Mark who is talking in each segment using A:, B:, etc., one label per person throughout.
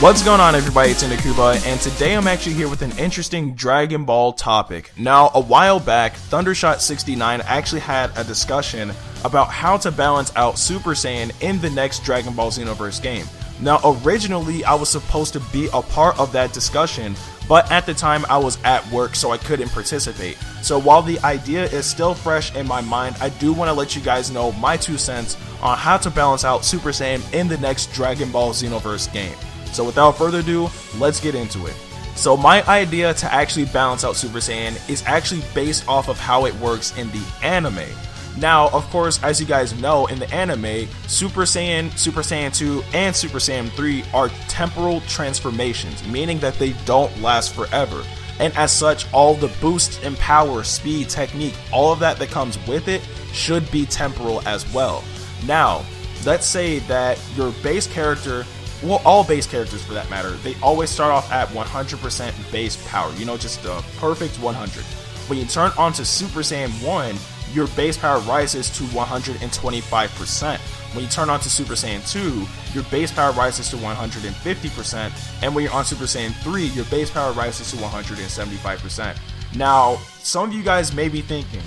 A: What's going on, everybody? It's Ndukauba, and today I'm actually here with an interesting Dragon Ball topic. Now, a while back, Thundershot 69 actually had a discussion about how to balance out Super Saiyan in the next Dragon Ball Xenoverse game. Now, originally, I was supposed to be a part of that discussion, but at the time I was at work, so I couldn't participate. So while the idea is still fresh in my mind, I do want to let you guys know my 2 cents on how to balance out Super Saiyan in the next Dragon Ball Xenoverse game. So without further ado, let's get into it. So my idea to actually balance out Super Saiyan is actually based off of how it works in the anime. Now, of course, as you guys know, in the anime, Super Saiyan, Super Saiyan 2, and Super Saiyan 3 are temporal transformations, meaning that they don't last forever. And as such, all the boosts in power, speed, technique, all of that comes with it should be temporal as well. Now, let's say that your base character, well, all base characters for that matter, they always start off at 100% base power, you know, just a perfect 100. When you turn on to Super Saiyan 1, your base power rises to 125%. When you turn on to Super Saiyan 2, your base power rises to 150%, and when you're on Super Saiyan 3, your base power rises to 175%. Now, some of you guys may be thinking,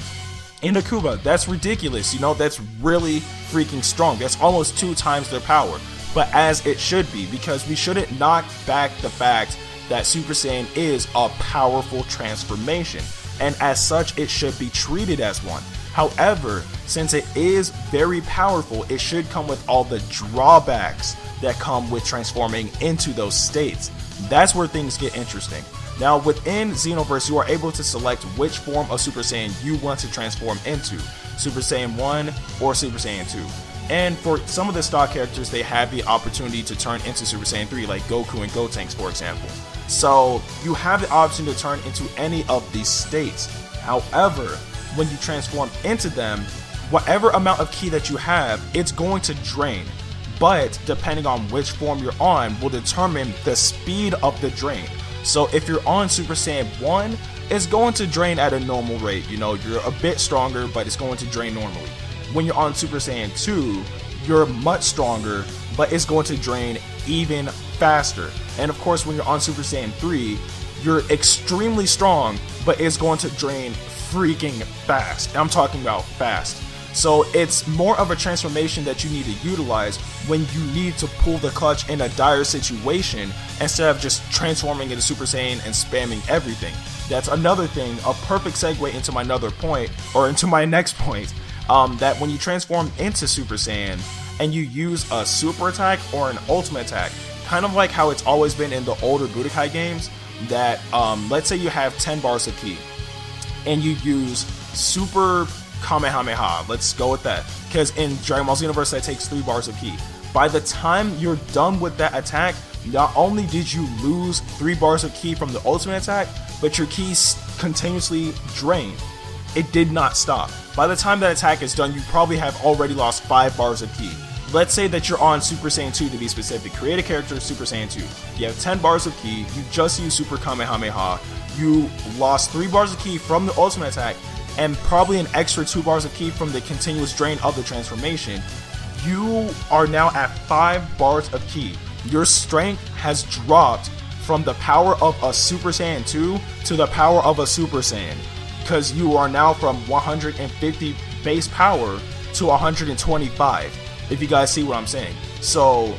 A: Ndukauba, that's ridiculous, you know, that's really freaking strong, that's almost 2 times their power. But as it should be, because we shouldn't knock back the fact that Super Saiyan is a powerful transformation, and as such it should be treated as one. However, since it is very powerful, it should come with all the drawbacks that come with transforming into those states. That's where things get interesting. Now, within Xenoverse, you are able to select which form of Super Saiyan you want to transform into, Super Saiyan 1 or Super Saiyan 2. And for some of the stock characters, they have the opportunity to turn into Super Saiyan 3, like Goku and Gotenks, for example. So you have the option to turn into any of these states. However, when you transform into them, whatever amount of ki that you have, it's going to drain. But depending on which form you're on will determine the speed of the drain. So if you're on Super Saiyan 1, it's going to drain at a normal rate. You know, you're a bit stronger, but it's going to drain normally. When you're on Super Saiyan 2, you're much stronger, but it's going to drain even faster. And of course, when you're on Super Saiyan 3, you're extremely strong, but it's going to drain freaking fast. I'm talking about fast. So it's more of a transformation that you need to utilize when you need to pull the clutch in a dire situation instead of just transforming into Super Saiyan and spamming everything. That's another thing, a perfect segue into my another point, or into my next point. That when you transform into Super Saiyan and you use a super attack or an ultimate attack, kind of like how it's always been in the older Budokai games, that let's say you have 10 bars of ki and you use Super Kamehameha, let's go with that, because in Dragon Ball Xenoverse that takes 3 bars of ki. By the time you're done with that attack, not only did you lose 3 bars of ki from the ultimate attack, but your ki continuously drained. It did not stop. By the time that attack is done, you probably have already lost 5 bars of ki. Let's say that you're on Super Saiyan 2 to be specific. Create a character, Super Saiyan 2. You have 10 bars of ki, you just use Super Kamehameha, you lost 3 bars of ki from the ultimate attack, and probably an extra 2 bars of ki from the continuous drain of the transformation. You are now at 5 bars of ki. Your strength has dropped from the power of a Super Saiyan 2 to the power of a Super Saiyan, because you are now from 150 base power to 125, if you guys see what I'm saying. So,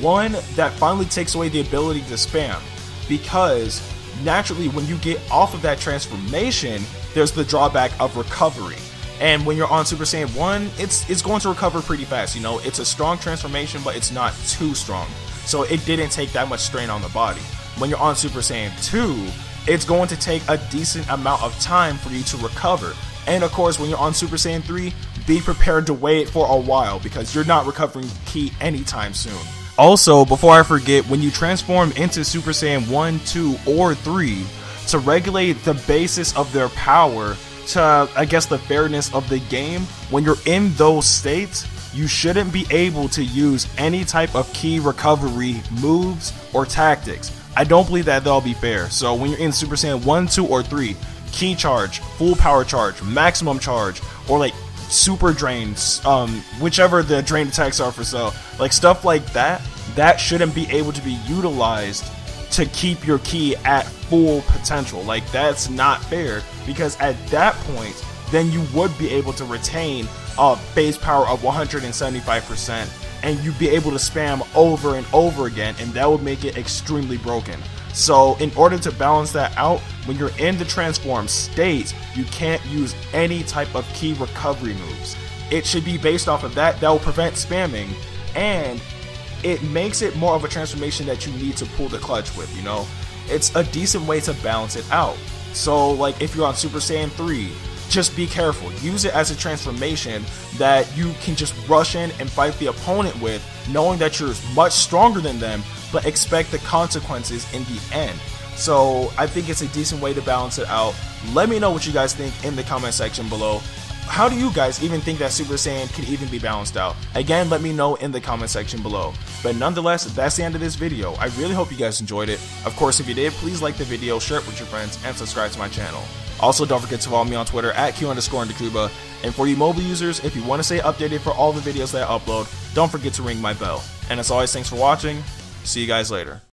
A: one, that finally takes away the ability to spam, because naturally when you get off of that transformation, there's the drawback of recovery. And when you're on Super Saiyan 1, it's going to recover pretty fast. You know, it's a strong transformation, but it's not too strong. So it didn't take that much strain on the body. When you're on Super Saiyan 2, it's going to take a decent amount of time for you to recover. And of course, when you're on Super Saiyan 3, be prepared to wait for a while, because you're not recovering ki anytime soon. Also, before I forget, when you transform into Super Saiyan 1, 2, or 3, to regulate the basis of their power to, I guess, the fairness of the game, when you're in those states, you shouldn't be able to use any type of ki recovery moves or tactics. I don't believe that they'll be fair. So when you're in Super Saiyan 1, 2, or 3, ki charge, full power charge, maximum charge, or like super drains, whichever the drain attacks are for Cell, like stuff like that, that shouldn't be able to be utilized to keep your ki at full potential. Like, that's not fair, because at that point, then you would be able to retain a base power of 175%, and you'd be able to spam over and over again, and that would make it extremely broken. So in order to balance that out, when you're in the transform state, you can't use any type of ki recovery moves. It should be based off of that. That will prevent spamming, and it makes it more of a transformation that you need to pull the clutch with, you know? It's a decent way to balance it out. So like if you're on Super Saiyan 3, just be careful. Use it as a transformation that you can just rush in and fight the opponent with, knowing that you're much stronger than them, but expect the consequences in the end. So I think it's a decent way to balance it out. Let me know what you guys think in the comment section below. How do you guys even think that Super Saiyan can even be balanced out? Again, let me know in the comment section below. But nonetheless, that's the end of this video. I really hope you guys enjoyed it. Of course, if you did, please like the video, share it with your friends, and subscribe to my channel. Also, don't forget to follow me on Twitter at @Q_Ndukauba. And for you mobile users, if you want to stay updated for all the videos that I upload, don't forget to ring my bell. And as always, thanks for watching. See you guys later.